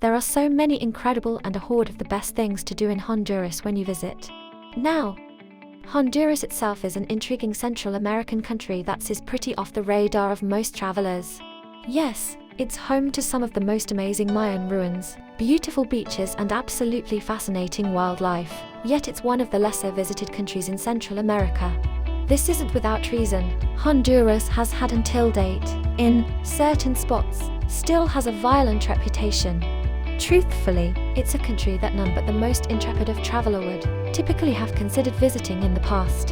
There are so many incredible and a horde of the best things to do in Honduras when you visit. Now, Honduras itself is an intriguing Central American country that is pretty off the radar of most travelers. Yes, it's home to some of the most amazing Mayan ruins, beautiful beaches and absolutely fascinating wildlife, yet it's one of the lesser visited countries in Central America. This isn't without reason. Honduras has had until date, in certain spots, still has a violent reputation. Truthfully, it's a country that none but the most intrepid of traveler would typically have considered visiting in the past.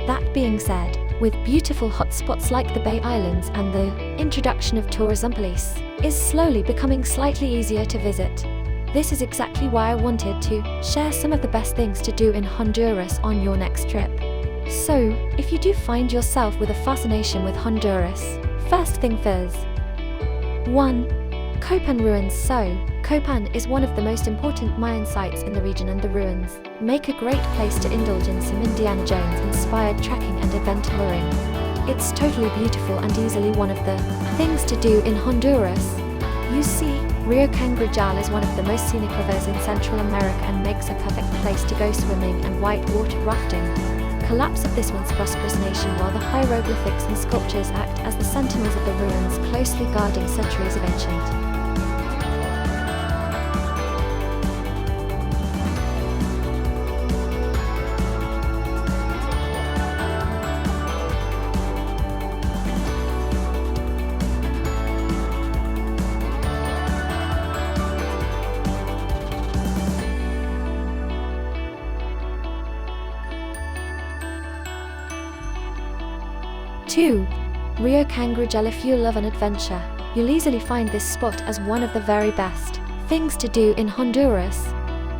That being said, with beautiful hotspots like the Bay Islands and the introduction of tourism police, is slowly becoming slightly easier to visit. This is exactly why I wanted to share some of the best things to do in Honduras on your next trip. So, if you do find yourself with a fascination with Honduras, first thing first. 1. Copan Ruins. So, Copan is one of the most important Mayan sites in the region, and the ruins make a great place to indulge in some Indiana Jones-inspired trekking and adventuring. It's totally beautiful and easily one of the things to do in Honduras. You see, Rio Cangrejal is one of the most scenic rivers in Central America and makes a perfect place to go swimming and whitewater rafting. Collapse of this once prosperous nation, while the hieroglyphics and sculptures act as the sentinels of the ruins, closely guarding centuries of ancient 2. Rio Cangrejal. If you love an adventure, you'll easily find this spot as one of the very best things to do in Honduras.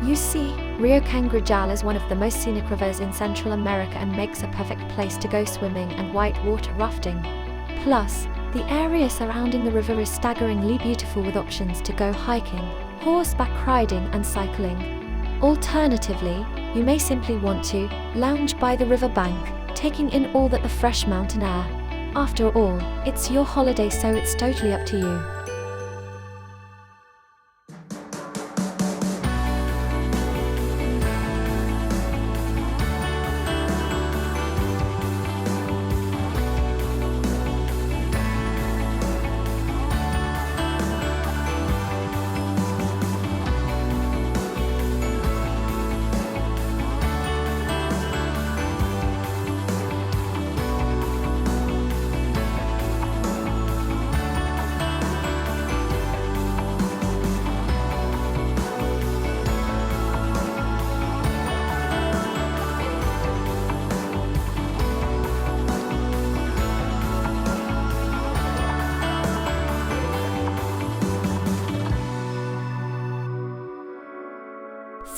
You see, Rio Cangrejal is one of the most scenic rivers in Central America and makes a perfect place to go swimming and whitewater rafting. Plus, the area surrounding the river is staggeringly beautiful with options to go hiking, horseback riding and cycling. Alternatively, you may simply want to lounge by the riverbank, taking in all that the fresh mountain air. After all, it's your holiday, so it's totally up to you.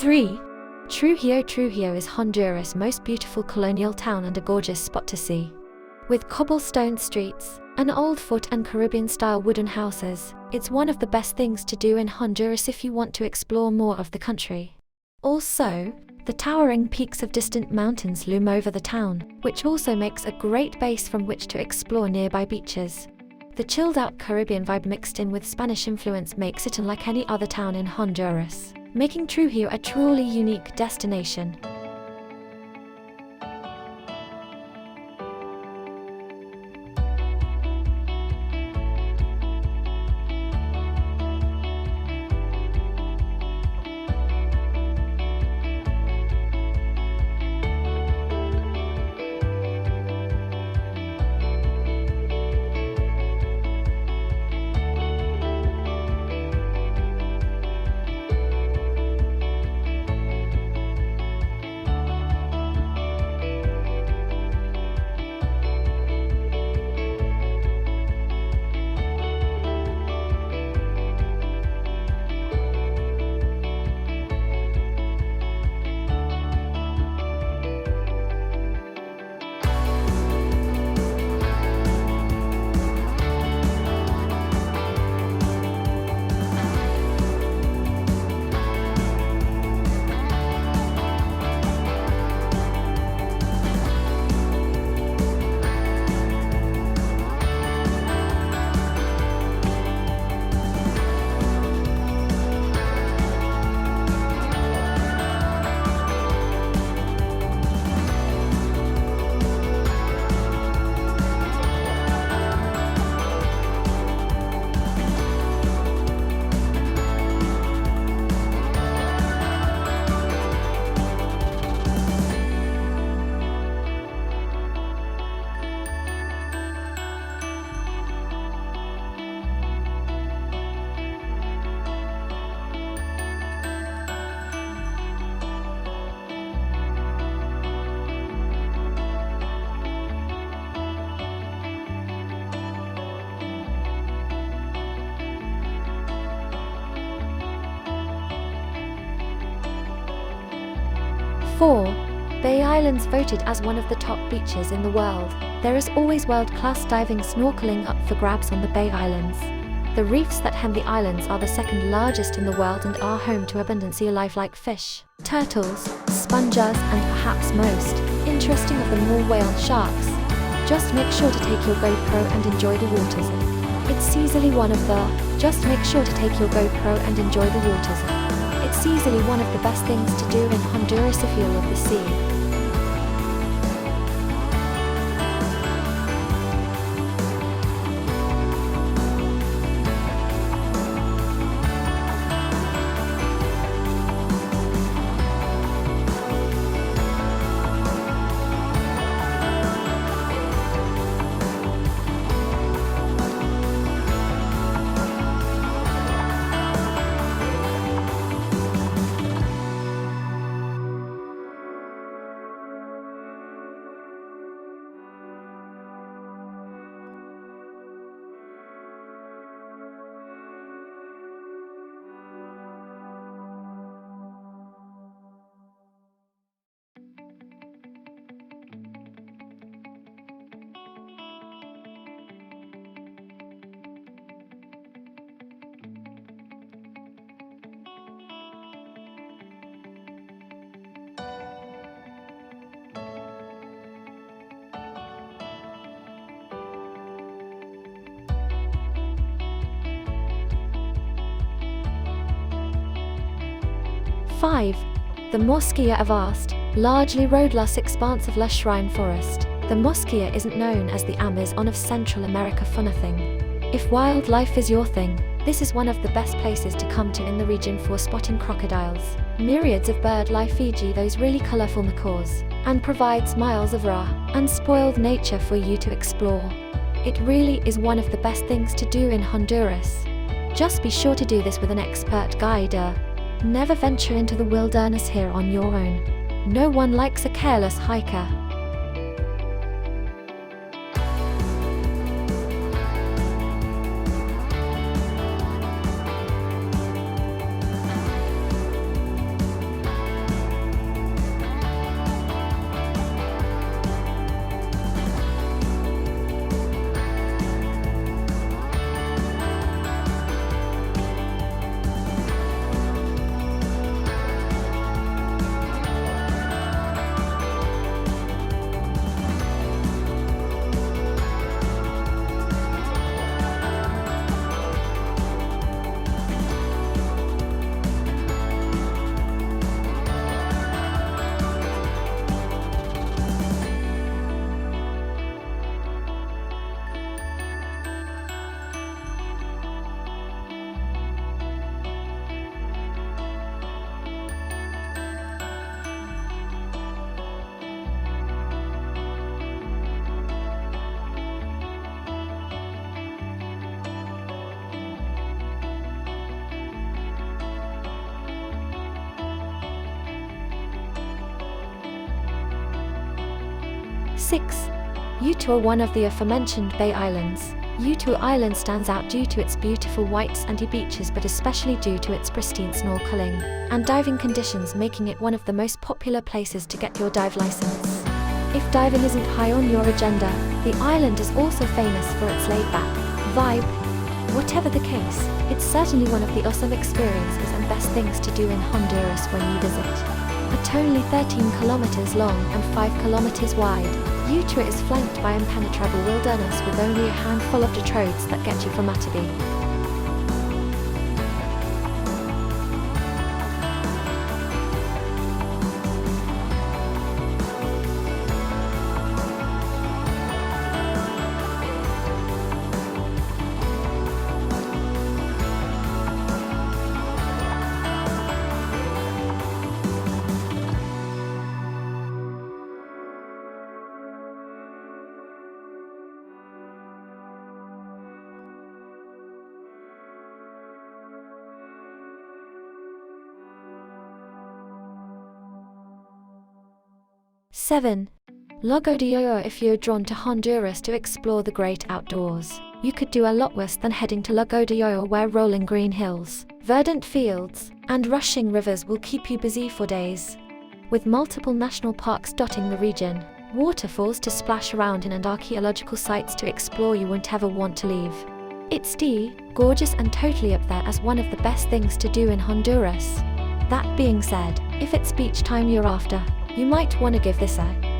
Three. Trujillo. Trujillo is Honduras' most beautiful colonial town and a gorgeous spot to see. With cobblestone streets, an old fort and Caribbean-style wooden houses, it's one of the best things to do in Honduras if you want to explore more of the country. Also, the towering peaks of distant mountains loom over the town, which also makes a great base from which to explore nearby beaches. The chilled-out Caribbean vibe mixed in with Spanish influence makes it unlike any other town in Honduras, making Trujillo a truly unique destination. 4. Bay Islands voted as one of the top beaches in the world. There is always world-class diving snorkeling up for grabs on the Bay Islands. The reefs that hem the islands are the second largest in the world and are home to abundant sea life like fish, turtles, sponges, and perhaps most interesting of them all, whale sharks. Just make sure to take your GoPro and enjoy the waters. It's easily one of the best things to do in Honduras if you love the sea. 5. The Mosquilla, a vast, largely roadless expanse of lush shrine forest. The Mosquilla isn't known as the Amazon of Central America for nothing. If wildlife is your thing, this is one of the best places to come to in the region for spotting crocodiles, myriads of bird life, e.g. those really colorful macaws, and provides miles of raw, unspoiled nature for you to explore. It really is one of the best things to do in Honduras. Just be sure to do this with an expert guide. Never venture into the wilderness here on your own. No one likes a careless hiker. 6. Utu, one of the aforementioned Bay Islands. Utu Island stands out due to its beautiful white sandy beaches, but especially due to its pristine snorkeling and diving conditions, making it one of the most popular places to get your dive license. If diving isn't high on your agenda, the island is also famous for its laid-back vibe. Whatever the case, it's certainly one of the awesome experiences and best things to do in Honduras when you visit. At only 13 kilometers long and 5 kilometers wide, Utu is flanked by impenetrable wilderness with only a handful of detroits that get you from A to B. 7. Lago de Oro. If you're drawn to Honduras to explore the great outdoors, you could do a lot worse than heading to Lago de Oro, where rolling green hills, verdant fields, and rushing rivers will keep you busy for days. with multiple national parks dotting the region, waterfalls to splash around in and archaeological sites to explore you won't ever want to leave. It's gorgeous and totally up there as one of the best things to do in Honduras. That being said, if it's beach time you're after, you might want to give this a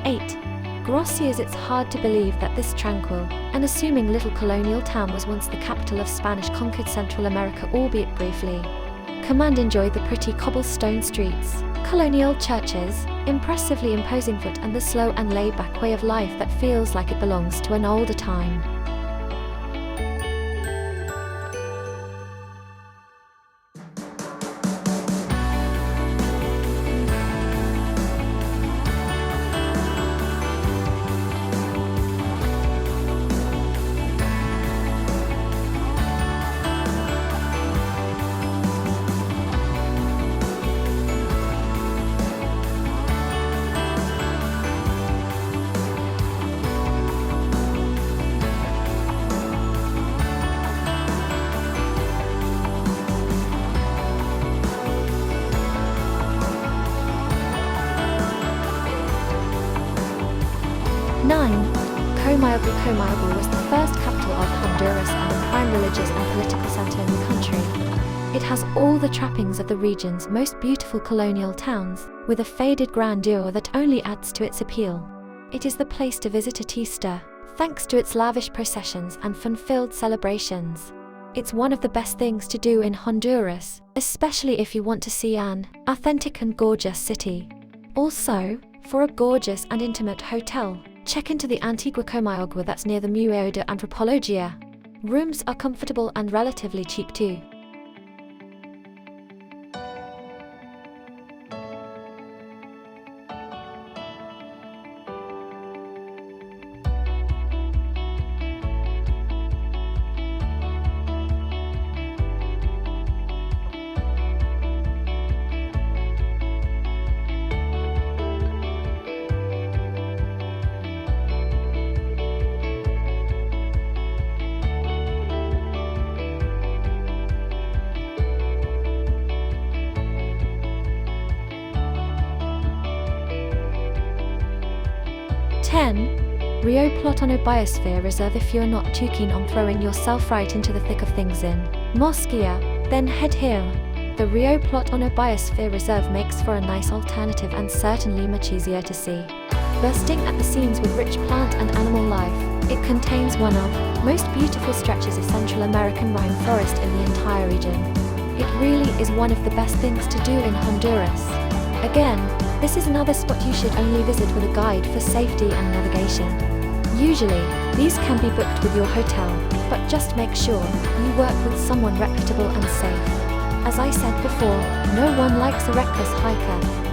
8. Gracias. It's hard to believe that this tranquil, unassuming little colonial town was once the capital of Spanish-conquered Central America, albeit briefly. Come and enjoy the pretty cobblestone streets, colonial churches, impressively imposing foot, and the slow and laid-back way of life that feels like it belongs to an older time. Comayagua was the first capital of Honduras and a prime religious and political center in the country. It has all the trappings of the region's most beautiful colonial towns, with a faded grandeur that only adds to its appeal. It is the place to visit at Easter, thanks to its lavish processions and fun-filled celebrations. It's one of the best things to do in Honduras, especially if you want to see an authentic and gorgeous city. Also, for a gorgeous and intimate hotel, check into the Antigua Comayagua that's near the Museo de Antropología. Rooms are comfortable and relatively cheap too. Rio Plátano Biosphere Reserve. If you're not too keen on throwing yourself right into the thick of things in Mosquilla, then head here. The Rio Plátano Biosphere Reserve makes for a nice alternative and certainly much easier to see. Bursting at the seams with rich plant and animal life, it contains one of most beautiful stretches of Central American rainforest in the entire region. It really is one of the best things to do in Honduras. Again, this is another spot you should only visit with a guide for safety and navigation. Usually, these can be booked with your hotel, but just make sure you work with someone reputable and safe. As I said before, no one likes a reckless hiker.